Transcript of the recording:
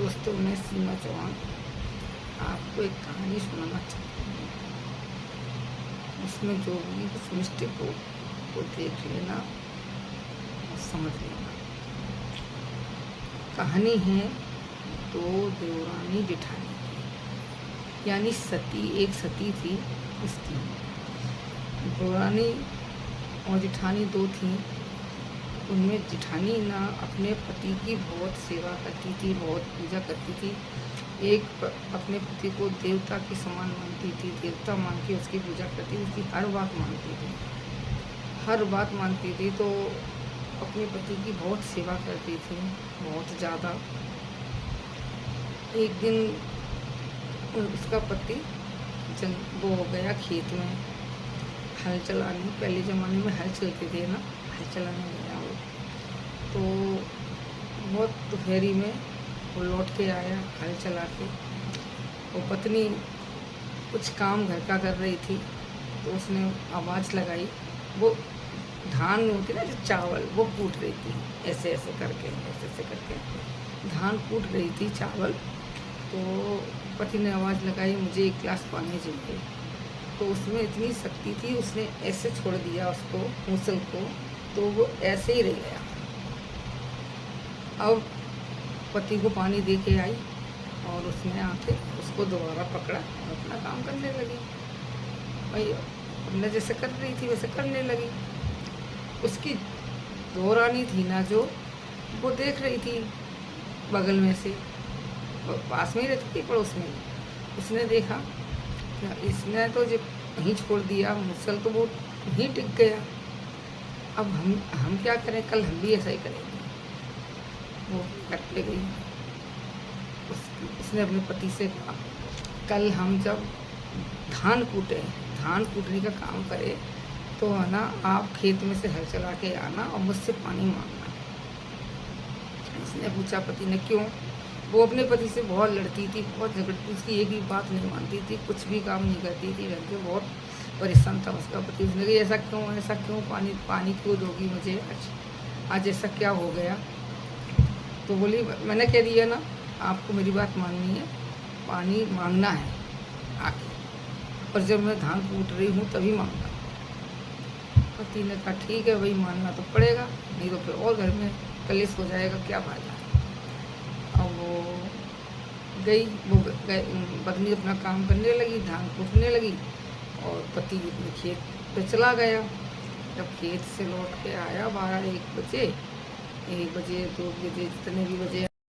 दोस्तों, मैं सीमा चौहान आपको एक कहानी सुनाना चाहती हूँ। उसमें जो भी कुछ मिस्टेक हो वो देख लेना और समझ लेना। कहानी है दो देवरानी जेठानी की, यानी सती। एक सती थी उसकी। देवरानी और जेठानी दो थीं। उनमें जेठानी ना अपने पति की बहुत सेवा करती थी, बहुत पूजा करती थी। एक अपने पति को देवता के समान मानती थी, देवता मान के उसकी पूजा करती थी, उसकी हर बात मानती थी, हर बात मानती थी। तो अपने पति की बहुत सेवा करती थी, बहुत ज़्यादा। एक दिन उसका पति वो हो गया खेत में हल चलाने। पहले ज़माने में हल चलते थे ना, हल चलाने गया वो। तो बहुत दोपहरी में वो लौट के आया हल चला के। वो पत्नी कुछ काम घर का कर रही थी, तो उसने आवाज़ लगाई। वो धान में होती ना जो चावल, वो कूट रही थी, ऐसे ऐसे करके, ऐसे ऐसे करके धान कूट रही थी, चावल। तो पति ने आवाज़ लगाई, मुझे एक गिलास पानी चाहिए। तो उसमें इतनी शक्ति थी, उसने ऐसे छोड़ दिया उसको, मूसल को, तो वो ऐसे ही रह गया। अब पति को पानी दे के आई और उसने आके उसको दोबारा पकड़ा और अपना काम करने लगी। भाई अपने जैसे कर रही थी वैसे करने लगी। उसकी देवरानी थी ना जो, वो देख रही थी बगल में से, पास में ही रहती थी, पड़ोस में ही। उसने देखा इसने तो जब वहीं छोड़ दिया मुसल, तो वो वहीं टिक गया। अब हम क्या करें, कल हम भी ऐसा ही करेंगे। वो करके गई। उसने अपने पति से कहा, कल हम जब धान कूटने का काम करें तो है ना, आप खेत में से हल चला के आना और मुझसे पानी मांगना। उसने पूछा पति ने, क्यों? वो अपने पति से बहुत लड़ती थी, बहुत झगड़ती, उसकी एक ही बात नहीं मानती थी, कुछ भी काम नहीं करती थी। घर के बहुत परेशान था उसका पति। उसने कहा, ऐसा क्यों पानी क्यों दोगी मुझे आज ऐसा क्या हो गया? तो बोली, मैंने कह दिया ना, आपको मेरी बात माननी है, पानी मांगना है आके, और जब मैं धान कूट रही हूँ तभी मांगना। पति ने कहा, ठीक है भाई, मानना तो पड़ेगा, नहीं तो फिर और घर में कलेश हो जाएगा, क्या फायदा। अब वो पत्नी अपना काम करने लगी, धान कूटने लगी, और पति अपने खेत पे चला गया। जब खेत से लौट के आया 12-1 बजे, 1 बजे 2 बजे, जितने भी बजे